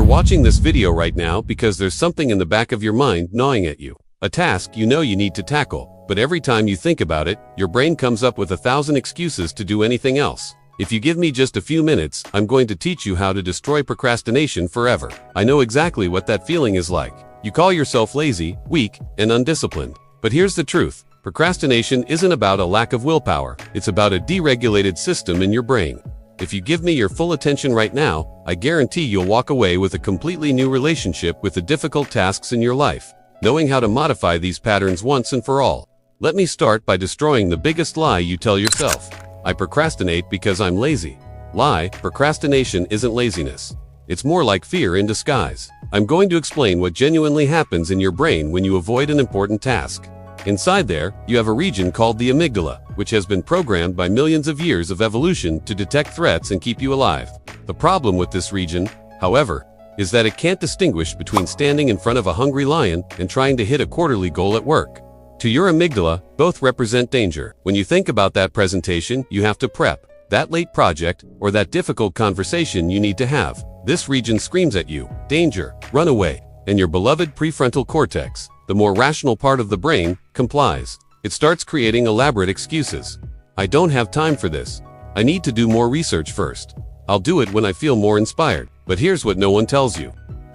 watching this video right now because there's something in the back of your mind gnawing at you. A task you know you need to tackle, but every time you think about it, your brain comes up with 1,000 excuses to do anything else. If you give me just a few minutes, I'm going to teach you how to destroy procrastination forever. I know exactly what that feeling is like. You call yourself lazy, weak, and undisciplined. But here's the truth. Procrastination isn't about a lack of willpower. It's about a deregulated system in your brain. If you give me your full attention right now, I guarantee you'll walk away with a completely new relationship with the difficult tasks in your life, knowing how to modify these patterns once and for all. Let me start by destroying the biggest lie you tell yourself. I procrastinate because I'm lazy. Lie, procrastination isn't laziness. It's more like fear in disguise. I'm going to explain what genuinely happens in your brain when you avoid an important task. Inside there, you have a region called the amygdala, which has been programmed by millions of years of evolution to detect threats and keep you alive. The problem with this region, however, is that it can't distinguish between standing in front of a hungry lion and trying to hit a quarterly goal at work. To your amygdala, both represent danger. When you think about that presentation you have to prep, that late project, or that difficult conversation you need to have, this region screams at you, danger, run away. And your beloved prefrontal cortex, the more rational part of the brain, complies. It starts creating elaborate excuses. I don't have time for this. I need to do more research first. I'll do it when I feel more inspired. But here's what no one tells you.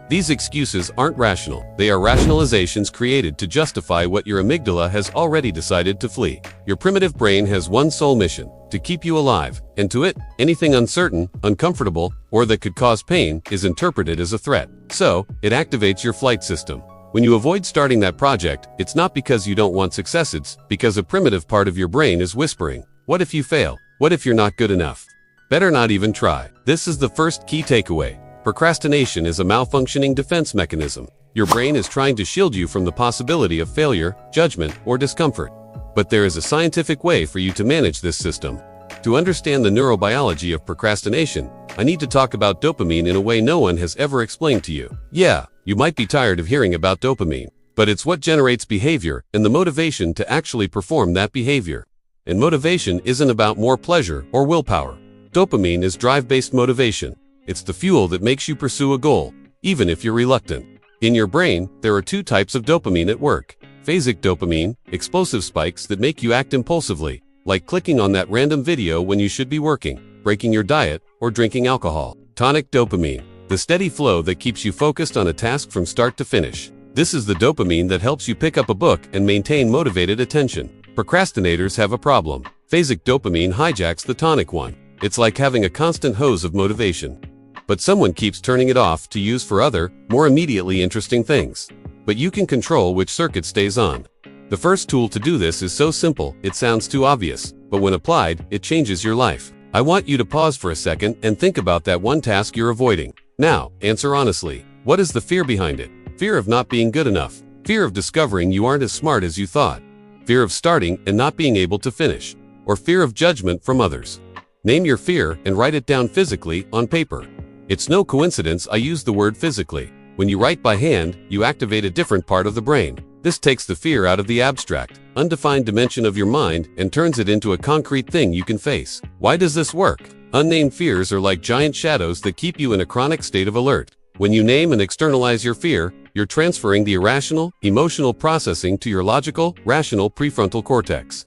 These excuses aren't rational. They are rationalizations created to justify what your amygdala has already decided to flee. Your primitive brain has one sole mission: to keep you alive, and to it, anything uncertain, uncomfortable, or that could cause pain is interpreted as a threat. So, it activates your flight system. When you avoid starting that project, it's not because you don't want success, it's because a primitive part of your brain is whispering, what if you fail? What if you're not good enough? Better not even try. This is the first key takeaway. Procrastination is a malfunctioning defense mechanism. Your brain is trying to shield you from the possibility of failure, judgment, or discomfort. But there is a scientific way for you to manage this system. To understand the neurobiology of procrastination, I need to talk about dopamine in a way no one has ever explained to you. Yeah, you might be tired of hearing about dopamine, but it's what generates behavior and the motivation to actually perform that behavior. And motivation isn't about more pleasure or willpower. Dopamine is drive-based motivation. It's the fuel that makes you pursue a goal, even if you're reluctant. In your brain, there are two types of dopamine at work. Phasic dopamine, explosive spikes that make you act impulsively, like clicking on that random video when you should be working, breaking your diet, or drinking alcohol. Tonic dopamine, the steady flow that keeps you focused on a task from start to finish. This is the dopamine that helps you pick up a book and maintain motivated attention. Procrastinators have a problem. Phasic dopamine hijacks the tonic one. It's like having a constant hose of motivation. But someone keeps turning it off to use for other, more immediately interesting things. But you can control which circuit stays on. The first tool to do this is so simple, it sounds too obvious, but when applied, it changes your life. I want you to pause for a second and think about that one task you're avoiding. Now, answer honestly. What is the fear behind it? Fear of not being good enough. Fear of discovering you aren't as smart as you thought. Fear of starting and not being able to finish. Or fear of judgment from others. Name your fear and write it down physically, on paper. It's no coincidence I use the word physically. When you write by hand, you activate a different part of the brain. This takes the fear out of the abstract, undefined dimension of your mind and turns it into a concrete thing you can face. Why does this work? Unnamed fears are like giant shadows that keep you in a chronic state of alert. When you name and externalize your fear, you're transferring the irrational, emotional processing to your logical, rational prefrontal cortex.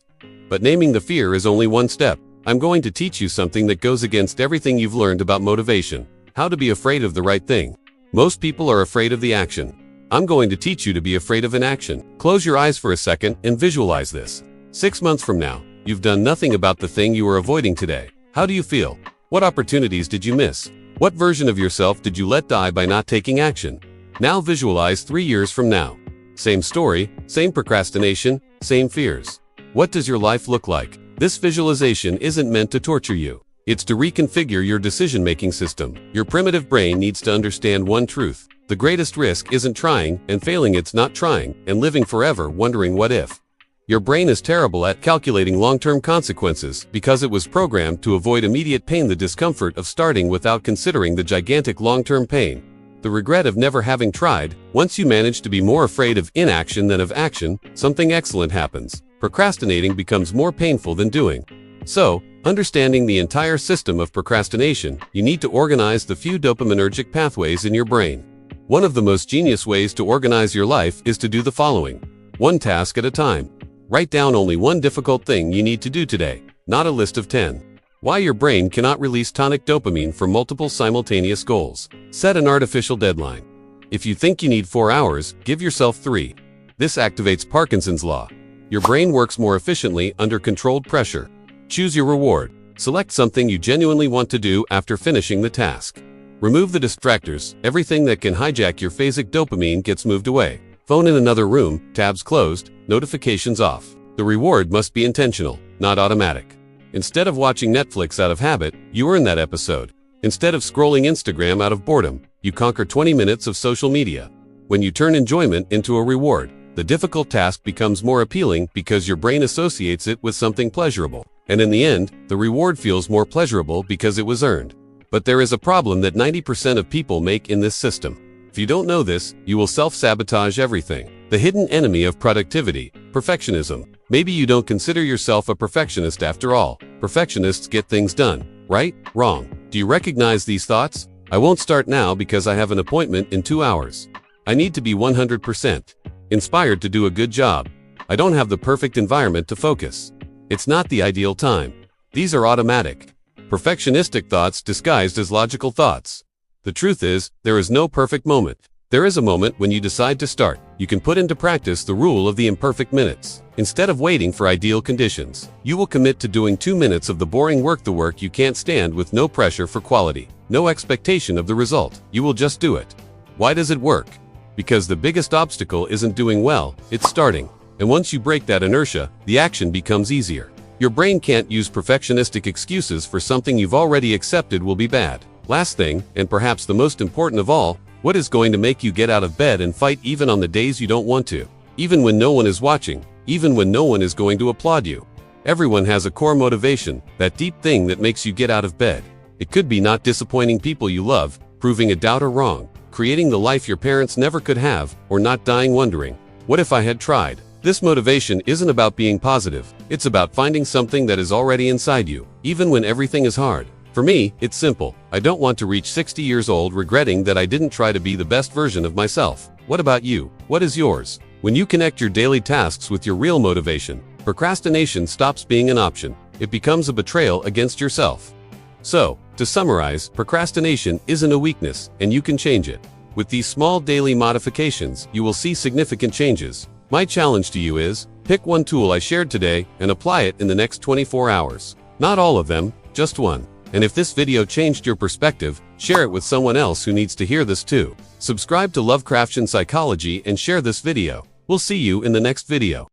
But naming the fear is only one step. I'm going to teach you something that goes against everything you've learned about motivation. How to be afraid of the right thing. Most people are afraid of the action. I'm going to teach you to be afraid of inaction. Close your eyes for a second and visualize this. 6 months from now, you've done nothing about the thing you were avoiding today. How do you feel? What opportunities did you miss? What version of yourself did you let die by not taking action? Now visualize 3 years from now. Same story, same procrastination, same fears. What does your life look like? This visualization isn't meant to torture you. It's to reconfigure your decision-making system. Your primitive brain needs to understand one truth. The greatest risk isn't trying, and failing it's not trying, and living forever wondering what if. Your brain is terrible at calculating long-term consequences because it was programmed to avoid immediate pain, the discomfort of starting without considering the gigantic long-term pain. The regret of never having tried. Once you manage to be more afraid of inaction than of action, something excellent happens. Procrastinating becomes more painful than doing. So, Understanding the entire system of procrastination, you need to organize the few dopaminergic pathways in your brain. One of the most genius ways to organize your life is to do the following. One task at a time. Write down only one difficult thing you need to do today, not a list of 10. Why your brain cannot release tonic dopamine for multiple simultaneous goals. Set an artificial deadline. If you think you need 4 hours, give yourself 3. This activates Parkinson's law. Your brain works more efficiently under controlled pressure. Choose your reward. Select something you genuinely want to do after finishing the task. Remove the distractors. Everything that can hijack your phasic dopamine gets moved away. Phone in another room, tabs closed, notifications off. The reward must be intentional, not automatic. Instead of watching Netflix out of habit, you earn that episode. Instead of scrolling Instagram out of boredom, you conquer 20 minutes of social media. When you turn enjoyment into a reward, the difficult task becomes more appealing because your brain associates it with something pleasurable. And in the end, the reward feels more pleasurable because it was earned. But there is a problem that 90% of people make in this system. If you don't know this, you will self-sabotage everything. The hidden enemy of productivity, perfectionism. Maybe you don't consider yourself a perfectionist after all. Perfectionists get things done. Right? Wrong. Do you recognize these thoughts? I won't start now because I have an appointment in 2 hours. I need to be 100% inspired to do a good job. I don't have the perfect environment to focus. It's not the ideal time. These are automatic, perfectionistic thoughts disguised as logical thoughts. The truth is, there is no perfect moment. There is a moment when you decide to start. You can put into practice the rule of the imperfect minutes. Instead of waiting for ideal conditions, you will commit to doing 2 minutes of the boring work, the work you can't stand, with no pressure for quality, no expectation of the result. You will just do it. Why does it work? Because the biggest obstacle isn't doing well, it's starting. And once you break that inertia, the action becomes easier. Your brain can't use perfectionistic excuses for something you've already accepted will be bad. Last thing, and perhaps the most important of all, what is going to make you get out of bed and fight even on the days you don't want to? Even when no one is watching, even when no one is going to applaud you. Everyone has a core motivation, that deep thing that makes you get out of bed. It could be not disappointing people you love, proving a doubt or wrong, creating the life your parents never could have, or not dying wondering, what if I had tried? This motivation isn't about being positive, it's about finding something that is already inside you, even when everything is hard. For me, it's simple. I don't want to reach 60 years old regretting that I didn't try to be the best version of myself. What about you? What is yours? When you connect your daily tasks with your real motivation, procrastination stops being an option. It becomes a betrayal against yourself. So, to summarize, procrastination isn't a weakness, and you can change it. With these small daily modifications, you will see significant changes. My challenge to you is, pick one tool I shared today and apply it in the next 24 hours. Not all of them, just one. And if this video changed your perspective, share it with someone else who needs to hear this too. Subscribe to Lovecraftian Psychology and share this video. We'll see you in the next video.